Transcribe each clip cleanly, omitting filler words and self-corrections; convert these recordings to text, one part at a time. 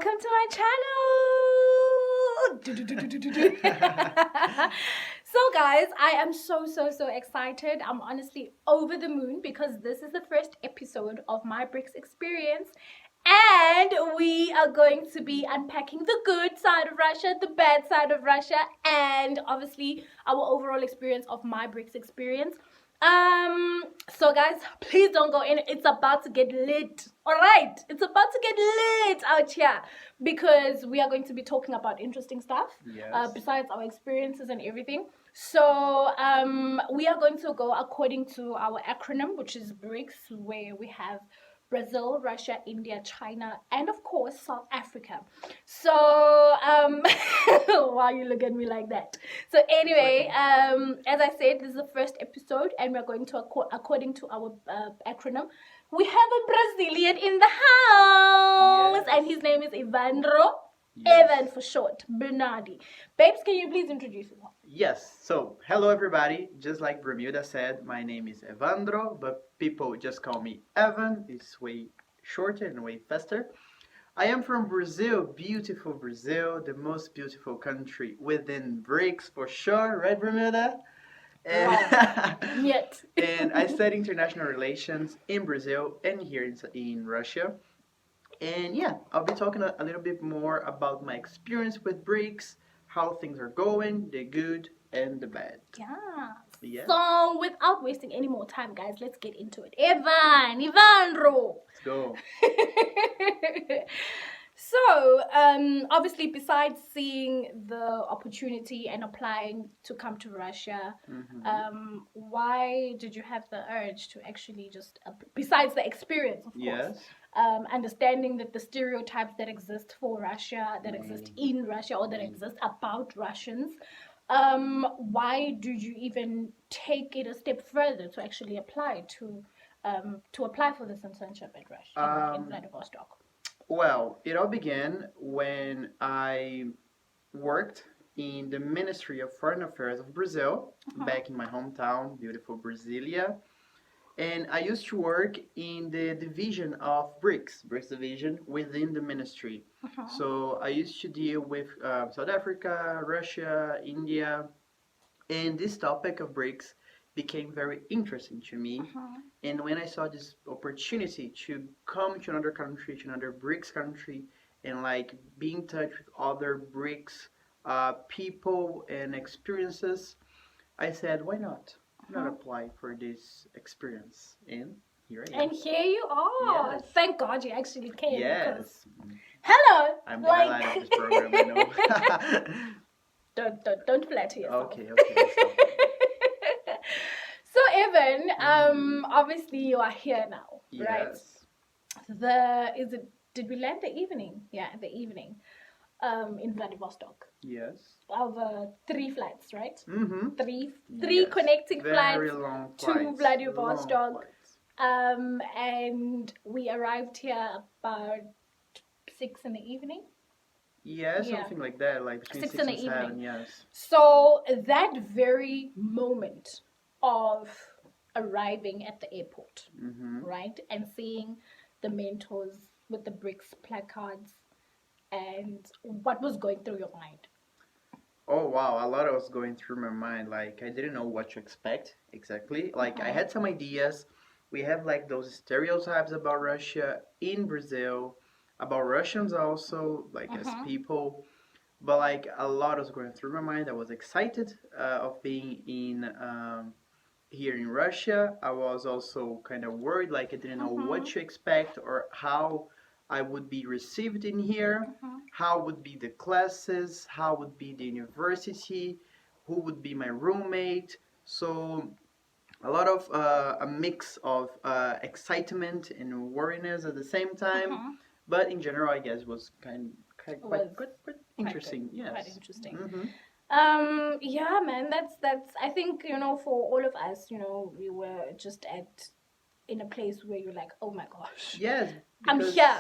welcome to my channel. So guys, I am so excited. I'm honestly over the moon because this is the first episode of My BRICS Experience, and we are going to be unpacking the good side of Russia, the bad side of Russia, and obviously our overall experience of My BRICS Experience. So guys, please don't go in. It's about to get lit. All right, it's about to get lit out here because we are going to be talking about interesting stuff. Yes. Besides our experiences and everything. So we are going to go according to our acronym, which is BRICS, where we have Brazil, Russia, India, China, and of course South Africa. So why you look at me like that? So anyway, as I said, this is the first episode, and we're going to according to our acronym. We have a Brazilian in the house, Yes. and his name is Evandro. Yes. Evan for short, Bernardi. Babes, can you please introduce yourself? Yes. So, hello everybody. Just like Bermuda said, my name is Evandro, but people just call me Evan. It's way shorter and way faster. I am from Brazil, beautiful Brazil, the most beautiful country within BRICS for sure, right, Bermuda? And, Yet. and I study international relations in Brazil and here in Russia. And yeah, I'll be talking a little bit more about my experience with BRICS, how things are going, the good and the bad. Yeah. So without wasting any more time, guys, let's get into it. Evandro. Let's go. So, obviously, besides seeing the opportunity and applying to come to Russia, why did you have the urge to actually just, besides the experience, of course, Yes. understanding that the stereotypes that exist for Russia, that exist in Russia, or that exist about Russians, why did you even take it a step further to actually apply to apply for this internship at Russia in Vladivostok? Well, it all began when I worked in the Ministry of Foreign Affairs of Brazil, back in my hometown, beautiful Brasilia. And I used to work in the division of BRICS division within the ministry. So I used to deal with South Africa, Russia, India, and this topic of BRICS became very interesting to me. And when I saw this opportunity to come to another country, to another BRICS country, and like be in touch with other BRICS people and experiences, I said, why not? Not apply for this experience, and here I am. And here you are. Yes. Thank God you actually came. Yes, Hello. I'm the highlight of this program. I know. Don't flatter yourself. Okay. Stop. So Evan, obviously you are here now, right? Yes. Did we land the evening? Yeah, the evening. In Vladivostok. Yes. Over 3 flights, right? Three Yes. connecting Very flights long to flights. Vladivostok. Long flights. And we arrived here about 6 in the evening. Yeah, Yeah. something like that, like between 6 6 in the and 7, evening. yes. So that very moment of arriving at the airport, right, and seeing the mentors with the BRICS placards, and what was going through your mind? Oh wow, a lot was going through my mind. Like I didn't know what to expect exactly. Like I had some ideas. We have like those stereotypes about Russia in Brazil, about Russians also, like as people. But like a lot was going through my mind. I was excited of being in here in Russia. I was also kind of worried, like I didn't know what to expect or how I would be received in here, how would be the classes, how would be the university, who would be my roommate. So a lot of a mix of excitement and worriness at the same time. But in general, I guess it was quite interesting. Yes. Quite interesting. Yeah, man, that's I think, for all of us, we were just in a place where you're like, oh my gosh. Yes. I'm here,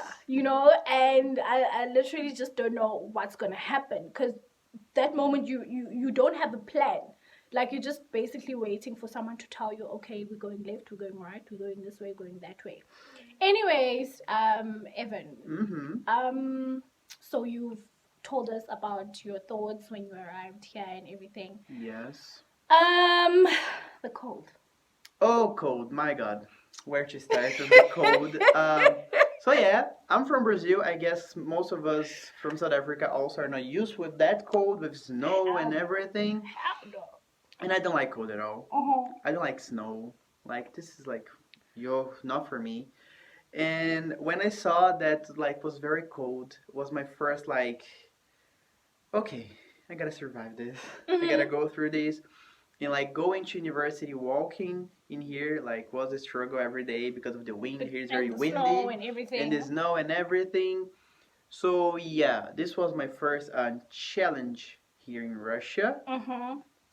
and I literally just don't know what's gonna happen, because that moment you don't have a plan. Like, you're just basically waiting for someone to tell you, okay, we're going left, we're going right, we're going this way, going that way. Anyways, Evan, So you've told us about your thoughts when you arrived here and everything. Yes. The cold. Oh, cold. My God. Where to start with the cold? So yeah, I'm from Brazil. I guess most of us from South Africa also are not used with that cold, with snow and everything. Hell no. And I don't like cold at all. Uh-huh. I don't like snow. Like this is like, yo, not for me. And when I saw that like was very cold, was my first like, okay, I gotta survive this. I gotta go through this. And like going to university, walking in here, like was a struggle every day because of the wind. Here is very And the windy, snow and everything. and the snow and everything. So yeah, this was my first challenge here in Russia.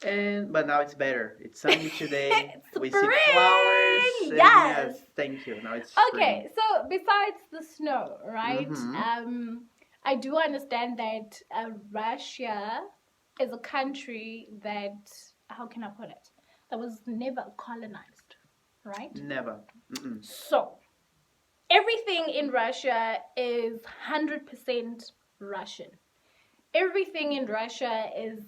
But now it's better. It's sunny today. It's We spring! see flowers. And Yes. thank you. Now it's Okay, so besides the snow, right? I do understand that Russia is a country that, how can I put it, that was never colonized, right? Never. Mm-mm. So everything in Russia is 100% Russian. Everything in Russia is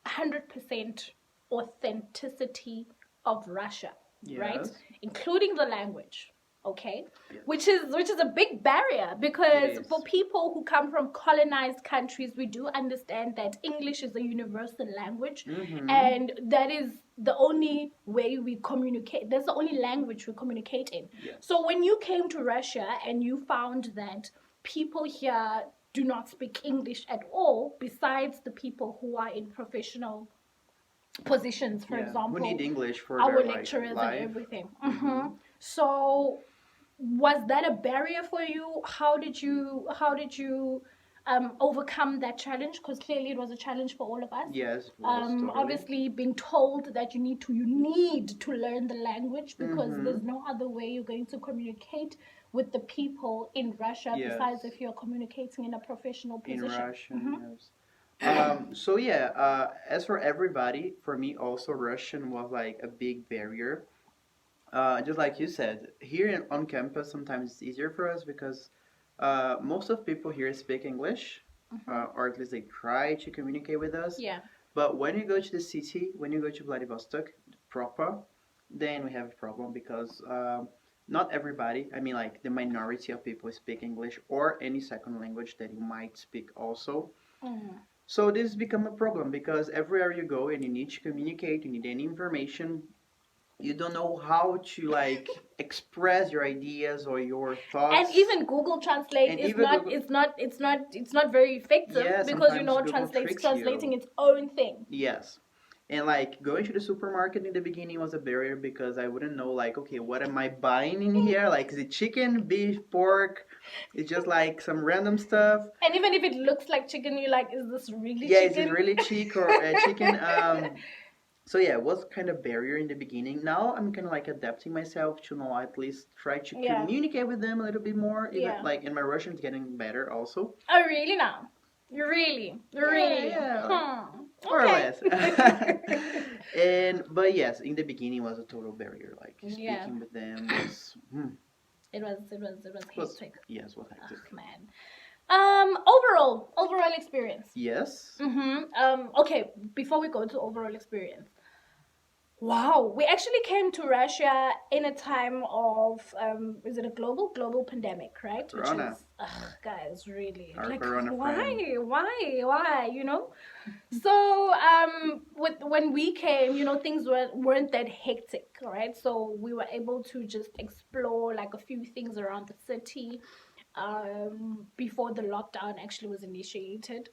100% authenticity of Russia, right? Yes. Including the language, okay? Yes. Which is a big barrier, because It is. for people who come from colonized countries, we do understand that English is a universal language, and that is the only way we communicate. That's the only language we communicate in. Yes. So when you came to Russia and you found that people here do not speak English at all, besides the people who are in professional positions, for example, who need English for our their lecturers life. and everything. So was that a barrier for you? How did you overcome that challenge? Because clearly it was a challenge for all of us. Yes, it was totally. Obviously being told that you need to learn the language, because there's no other way you're going to communicate with the people in Russia, besides if you're communicating in a professional position. In Russian, yes. So yeah, as for everybody, for me also Russian was like a big barrier. Just like you said, here on campus sometimes it's easier for us because most of people here speak English, or at least they try to communicate with us. Yeah. But when you go to the city, when you go to Vladivostok proper, then we have a problem because not everybody, I mean like the minority of people speak English or any second language that you might speak also. So this become a problem because everywhere you go and you need to communicate, you need any information, you don't know how to like express your ideas or your thoughts. And even Google Translate And is even not, Google- it's not very effective, Yeah, because you sometimes know Google tricks translating you. its own thing. Yes. And like going to the supermarket in the beginning was a barrier because I wouldn't know like, okay, what am I buying in here? Like, is it chicken, beef, pork? It's just like some random stuff. And even if it looks like chicken, you're like, is this really Yeah, chicken? is it really chicken? So yeah, it was kind of barrier in the beginning. Now I'm kind of like adapting myself to know at least try to communicate with them a little bit more. Even like, and my Russian's getting better also. Oh, really now? Really? Yeah. More or less. But yes, in the beginning was a total barrier. Like speaking with them was. It was hectic. Yes, was hectic. Oh, man. Overall experience. Yes. Okay, before we go to overall experience. Wow, we actually came to Russia in a time of is it a global pandemic, right? Corona. Which is, guys, really, Our like, corona why, you know? So when we came, you know, things weren't that hectic, right? So we were able to just explore like a few things around the city before the lockdown actually was initiated.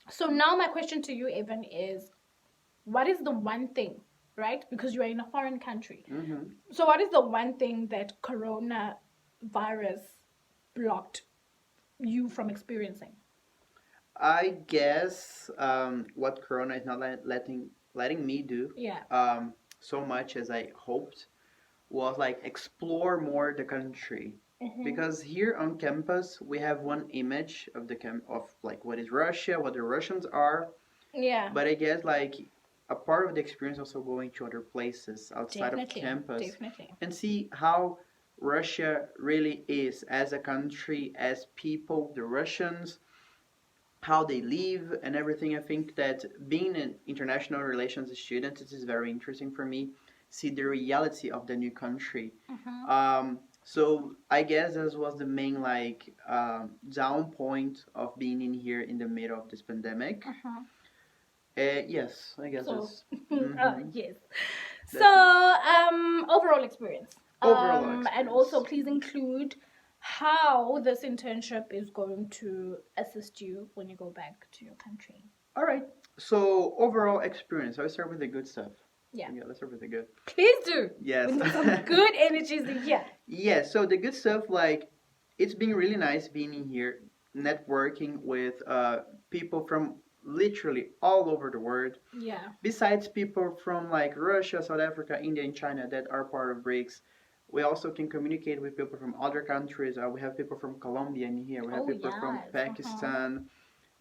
So now my question to you, Evan, is what is the one thing, right? Because you are in a foreign country. So what is the one thing that coronavirus blocked you from experiencing? I guess what Corona is not letting me do so much as I hoped was like explore more the country. Because here on campus we have one image of of like what is Russia, what the Russians are. Yeah. But I guess like a part of the experience also going to other places outside of campus and see how Russia really is as a country, as people, the Russians. how they live and everything. I think that being an international relations student, this is very interesting for me. See the reality of the new country. So I guess this was the main like down point of being in here in the middle of this pandemic. Yes, I guess So, it's mhm, yes. So, definitely. overall experience. Overall And also experience. please include how this internship is going to assist you when you go back to your country. All right. So overall experience. I'll start with the good stuff. Yeah. Yeah, let's start with the good. Please do. Yes. We need some good energies in here. Yeah, so the good stuff, like, it's been really nice being in here, networking with people from literally all over the world. Yeah. Besides people from like Russia, South Africa, India, and China that are part of BRICS, we also can communicate with people from other countries. We have people from Colombia in here. We have Oh, people from yes. Pakistan,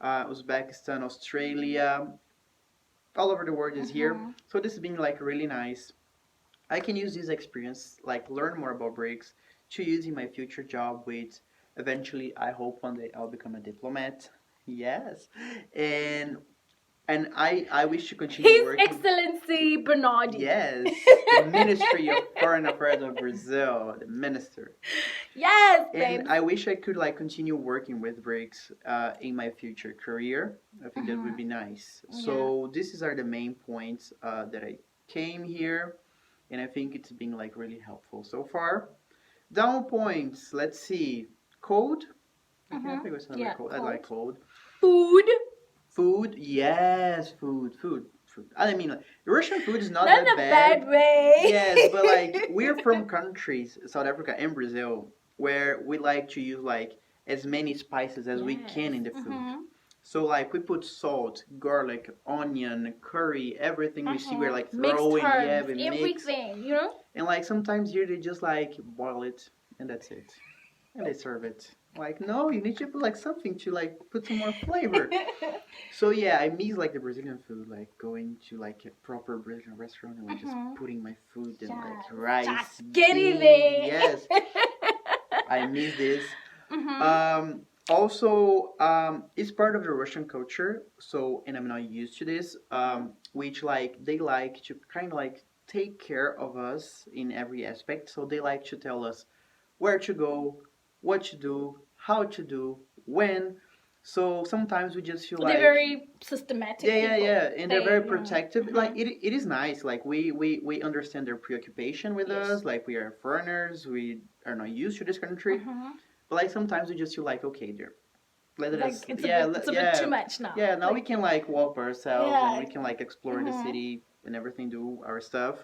Uzbekistan, Australia, all over the world is here. So this has been like really nice. I can use this experience, like learn more about BRICS, to use in my future job with eventually I hope one day I'll become a diplomat. Yes. And I wish to continue His working. Excellency Bernardi. Yes, the Ministry of Foreign Affairs of Brazil, the minister. Yes, And babe. I wish I could like continue working with BRICS in my future career. I think that would be nice. So these are the main points that I came here, and I think it's been like really helpful so far. Down points. Let's see. Code. I think it was another Yeah, code. I like code. Food. Food. Yes, food. I mean, like, Russian food is not Not in that a bad way. Yes, but like we're from countries, South Africa and Brazil, where we like to use like as many spices as we can in the food. So like we put salt, garlic, onion, curry, everything we see we're like Mixed throwing, yeah, herbs, we mix. everything, you know? And like sometimes here they just like boil it and that's it. And they serve it. Like no, you need to put like something to like put some more flavor. So yeah, I miss like the Brazilian food, like going to like a proper Brazilian restaurant and like just putting my food and like rice. Just get in beans. there. Yes, I miss this. Also, it's part of the Russian culture. So, and I'm not used to this. Which like they like to kind of like take care of us in every aspect. So they like to tell us where to go, what to do, how to do, when. So sometimes we just feel like they're very systematic. yeah, and they're very They, protective. Like it is nice. Like we understand their preoccupation with us. Like we are foreigners. We are not used to this country. But like sometimes we just feel like okay, dear, let like us it's yeah, a bit too much now. yeah. Now like, we can like walk by ourselves Yeah. and we can like explore the city and everything, do our stuff.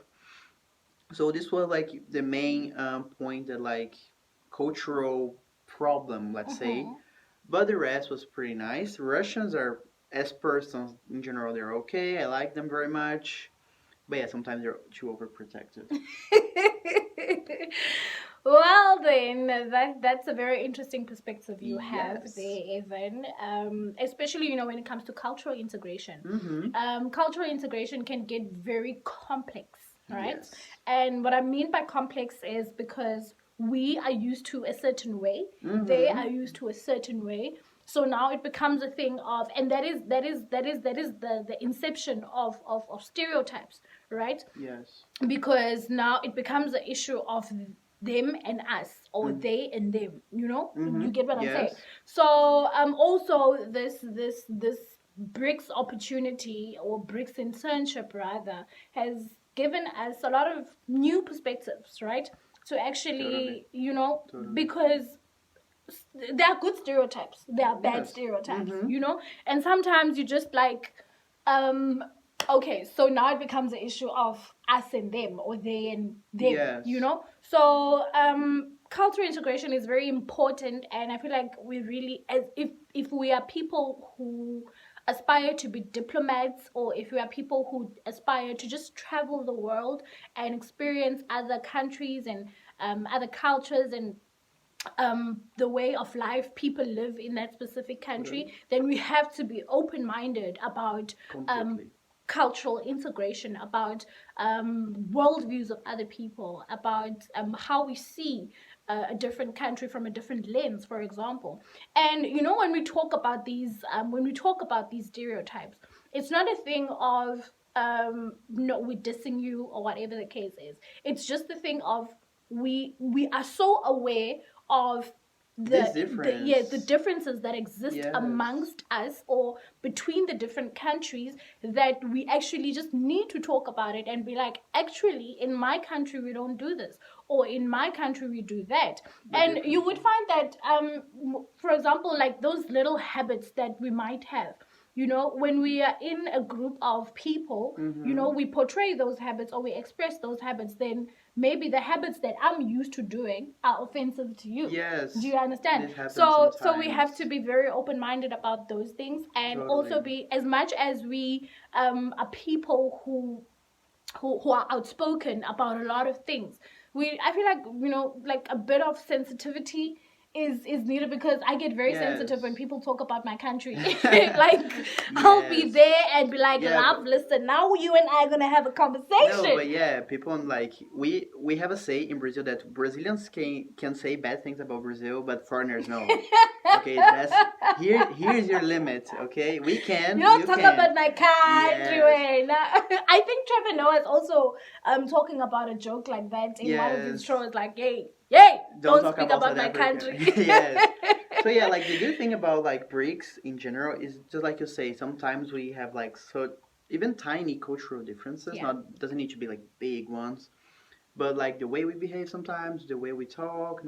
So this was like the main point that like cultural problem, let's say. But the rest was pretty nice. Russians are, as persons in general, they're okay. I like them very much. But yeah, sometimes they're too overprotective. Well then, that's a very interesting perspective you have Yes. there, Evan. Especially when it comes to cultural integration. Mm-hmm. Cultural integration can get very complex, right? Yes. And what I mean by complex is because we are used to a certain way, they are used to a certain way. So now it becomes a thing of, and that is the inception of stereotypes, right? Yes. Because now it becomes an issue of them and us, or they and them. You get what I'm saying? Yes. So also this BRICS opportunity, or BRICS internship rather, has given us a lot of new perspectives, right? To actually, Totally. because there are good stereotypes, there are bad Yes. stereotypes, and sometimes you just like, okay, so now it becomes an issue of us and them, or they and them, Yes. So cultural integration is very important, and I feel like we really, as if we are people who aspire to be diplomats, or if we are people who aspire to just travel the world and experience other countries and other cultures and the way of life people live in that specific country, then we have to be open-minded about Completely. cultural integration, about worldviews of other people, about how we see a different country from a different lens, for example. And you know, when we talk about these stereotypes, it's not a thing of no, we're dissing you or whatever the case is. It's just the thing of we are so aware of the differences that exist amongst us or between the different countries, that we actually just need to talk about it and be like, actually, in my country we don't do this, or in my country we do that. And you would find that for example, like those little habits that we might have, you know, when we are in a group of people, you know, we portray those habits or we express those habits, then maybe the habits that I'm used to doing are offensive to you. Yes. Do you understand? So we have to be very open-minded about those things, and also be, as much as we are people who are outspoken about a lot of things, I feel like, you know, like a bit of sensitivity is needed, because I get very sensitive when people talk about my country. Like, I'll be there and be like, love, listen, now you and I are gonna have a conversation. No, but people, like, we have a say in Brazil that Brazilians can say bad things about Brazil, but foreigners no. Okay, here's your limit. Okay, we can. You don't talk about my country. I think Trevor Noah is also talking about a joke like that in one of his shows, like, Yay! Don't speak about my country. Yes. So yeah, like the good thing about like BRICS in general is just like you say, sometimes we have like even tiny cultural differences. Doesn't need to be like big ones, but like the way we behave sometimes, the way we talk,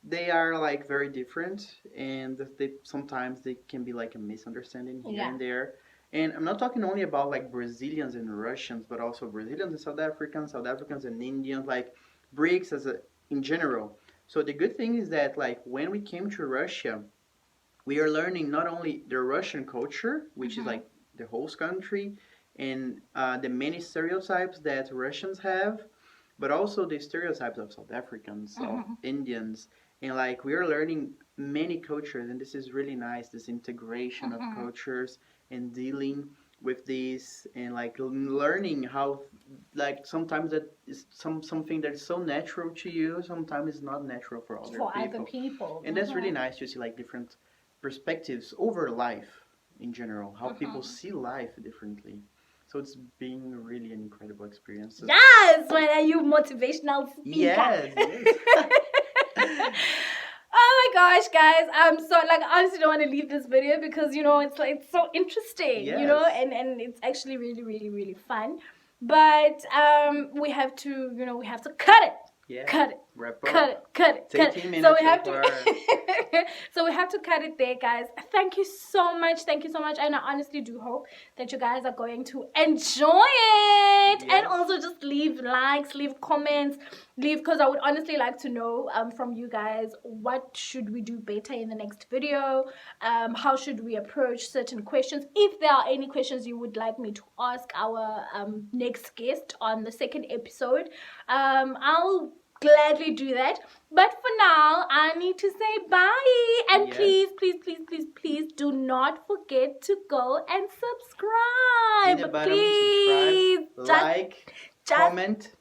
they are like very different, and sometimes they can be like a misunderstanding here and there. And I'm not talking only about like Brazilians and Russians, but also Brazilians and South Africans and Indians, like BRICS in general. So the good thing is that like when we came to Russia, we are learning not only the Russian culture, which is like the host country, and the many stereotypes that Russians have, but also the stereotypes of South Africans, of Indians, and like we are learning many cultures, and this is really nice, this integration of cultures and dealing with this, and like learning how, like, sometimes that is something that's so natural to you, sometimes it's not natural for other people. And that's really nice to see like different perspectives over life in general, how people see life differently. So it's been really an incredible experience. Yes, when are you motivational speaker? Yes. Oh my gosh, guys, I'm so, like, I honestly don't want to leave this video, because, you know, it's like, it's so interesting, you know, and it's actually really, really, really fun. But we have to, you know, we have to cut it. Cut it. So we have to so we have to cut it there, guys. Thank you so much, and I honestly do hope that you guys are going to enjoy it, and also just leave likes, leave comments, because I would honestly like to know from you guys, what should we do better in the next video, how should we approach certain questions. If there are any questions you would like me to ask our next guest on the second episode, I'll gladly do that. But for now, I need to say bye, and please do not forget to go and subscribe. Please like, comment,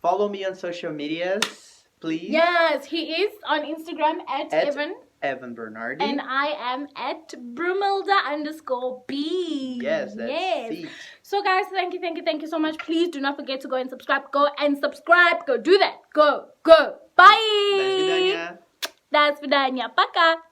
follow me on social medias, please. Yes, he is on Instagram at Evan Bernardi. And I am at Brumilda_B. Yes, that's it. So guys, thank you so much. Please do not forget to go and subscribe. Go do that. Go. Bye. До свидания. До свидания. Пока.